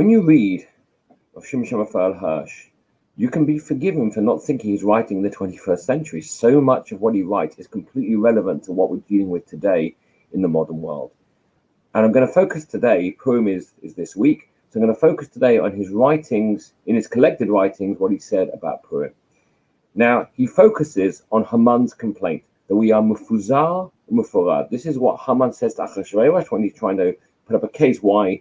When you read of Shimshon Rafael Hirsch, you can be forgiven for not thinking he's writing in the 21st century. So much of what he writes is completely relevant to what we're dealing with today in the modern world. And I'm going to focus today, Purim is this week, so I'm going to focus today on his writings, in his collected writings, what he said about Purim. Now, he focuses on Haman's complaint, that we are mufuzar mufurad. This is what Haman says to Achashverosh when he's trying to put up a case why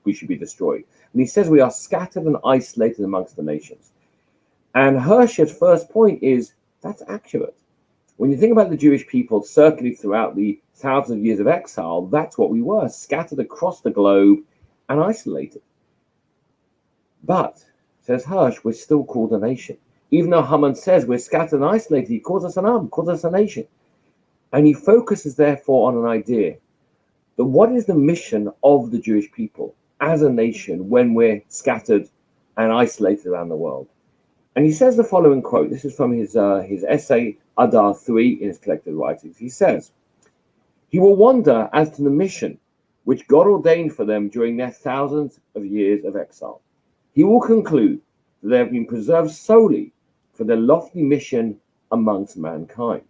we should be destroyed. And he says we are scattered and isolated amongst the nations. And Hirsch's first point is, that's accurate. When you think about the Jewish people, certainly throughout the thousands of years of exile, that's what we were, scattered across the globe and isolated. But, says Hirsch, we're still called a nation. Even though Haman says we're scattered and isolated, he calls us an arm, calls us a nation. And he focuses, therefore, on an idea that what is the mission of the Jewish people as a nation when we're scattered and isolated around the world? And he says the following quote. This is from his essay, Adar 3, in his collected writings. He says, he will wonder as to the mission which God ordained for them during their thousands of years of exile. He will conclude that they have been preserved solely for their lofty mission amongst mankind.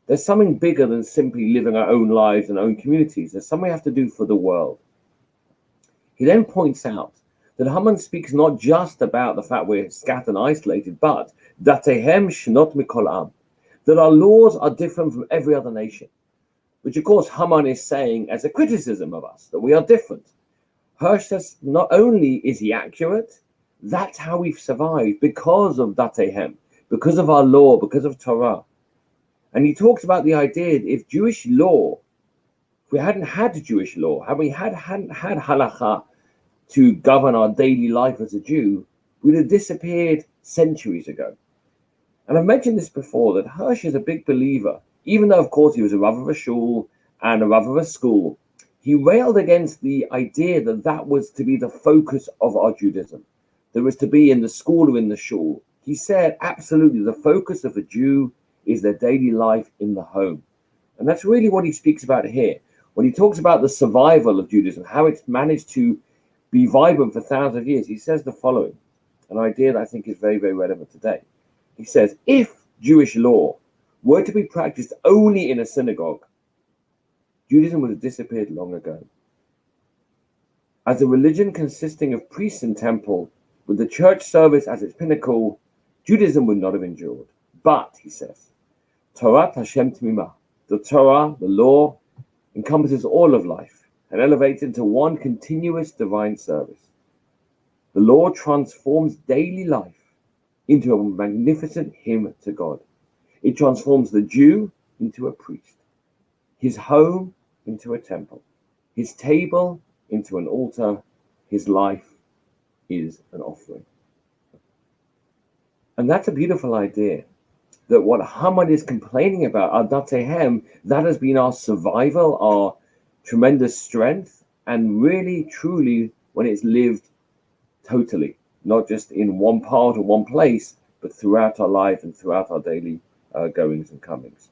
There's something bigger than simply living our own lives and own communities. There's something we have to do for the world. He then points out that Haman speaks not just about the fact we're scattered and isolated, but datehem shnot mikol am, that our laws are different from every other nation, which of course Haman is saying as a criticism of us, that we are different. Hirsch says not only is he accurate, that's how we've survived, because of datehem, because of our law, because of Torah. And he talks about the idea that if Jewish law, if we hadn't had Jewish law, hadn't had halacha to govern our daily life as a Jew, we'd have disappeared centuries ago. And I've mentioned this before, that Hirsch is a big believer, even though, of course, he was a Rav of a shul and a Rav of a school. He railed against the idea that that was to be the focus of our Judaism. There was to be in the school or in the shul. He said, absolutely, the focus of a Jew is their daily life in the home. And that's really what he speaks about here. When he talks about the survival of Judaism, how it's managed to be vibrant for thousands of years, he says the following, an idea that I think is very, very relevant today. He says, if Jewish law were to be practiced only in a synagogue, Judaism would have disappeared long ago. As a religion consisting of priests and temple, with the church service as its pinnacle, Judaism would not have endured. But, he says, Torah Hashem Tmimah, the Torah, the law, encompasses all of life and elevates into one continuous divine service. The law transforms daily life into a magnificent hymn to God. It transforms the Jew into a priest, his home into a temple, his table into an altar, his life is an offering. And that's a beautiful idea, that what Haman is complaining about, our datehem, that has been our survival, our tremendous strength, and really, truly, when it's lived totally, not just in one part or one place, but throughout our life and throughout our daily goings and comings.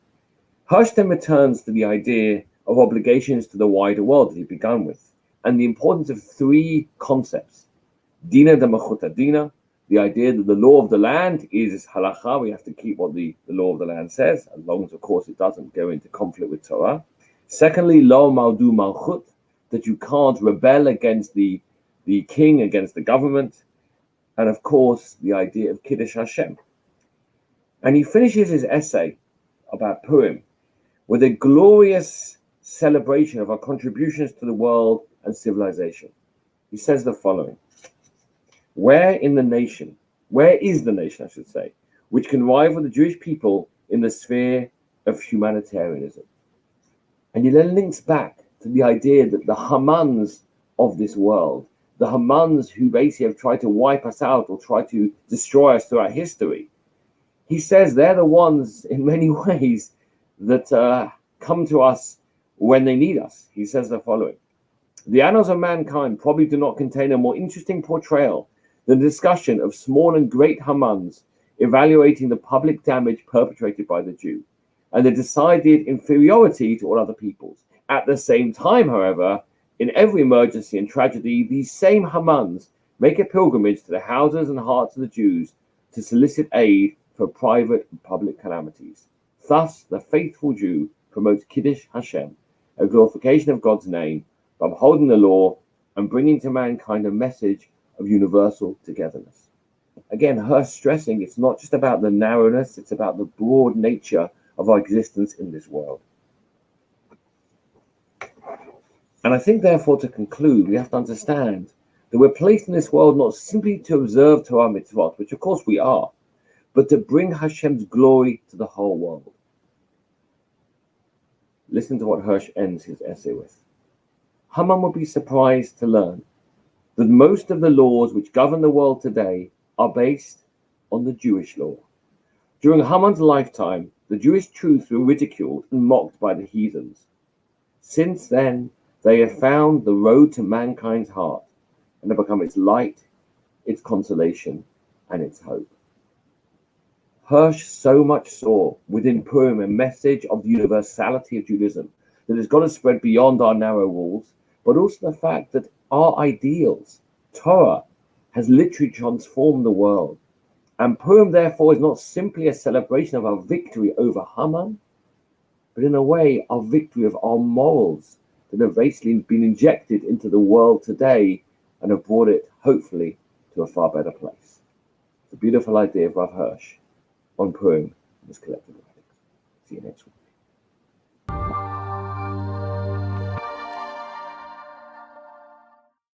Hirsch then returns to the idea of obligations to the wider world that he began with, and the importance of three concepts. Dina de Machuta Dina, the idea that the law of the land is halacha, we have to keep what the law of the land says, as long as, of course, it doesn't go into conflict with Torah. Secondly, lo maldu malchut, that you can't rebel against the king, against the government. And, of course, the idea of Kiddush Hashem. And he finishes his essay about Purim with a glorious celebration of our contributions to the world and civilization. He says the following: where is the nation, I should say, which can rival the Jewish people in the sphere of humanitarianism? And he then links back to the idea that the Hamans of this world, the Hamans who basically have tried to wipe us out or try to destroy us throughout history, he says they're the ones, in many ways, that come to us when they need us. He says the following: the annals of mankind probably do not contain a more interesting portrayal than the discussion of small and great Hamans evaluating the public damage perpetrated by the Jew and the decided inferiority to all other peoples. At the same time, however, In every emergency and tragedy, these same Hamans make a pilgrimage to the houses and hearts of the Jews to solicit aid for private and public calamities. Thus, the faithful Jew promotes Kiddush Hashem, a glorification of God's name, by upholding the law and bringing to mankind a message of universal togetherness. Again, Hirsch stressing it's not just about the narrowness, it's about the broad nature of our existence in this world. And I think, therefore, to conclude, we have to understand that we're placed in this world not simply to observe Torah mitzvot, which of course we are, but to bring Hashem's glory to the whole world. Listen to what Hirsch ends his essay with. Haman would be surprised to learn that most of the laws which govern the world today are based on the Jewish law. During Haman's lifetime, the Jewish truths were ridiculed and mocked by the heathens. Since then, they have found the road to mankind's heart and have become its light, its consolation, and its hope. Hirsch so much saw within Purim a message of the universality of Judaism that has got to spread beyond our narrow walls, but also the fact that our ideals, Torah, has literally transformed the world. And Purim, therefore, is not simply a celebration of our victory over Haman, but in a way, our victory of our morals that have basically been injected into the world today and have brought it, hopefully, to a far better place. It's a beautiful idea of Rav Hirsch on Purim and his collective writings. See you next week.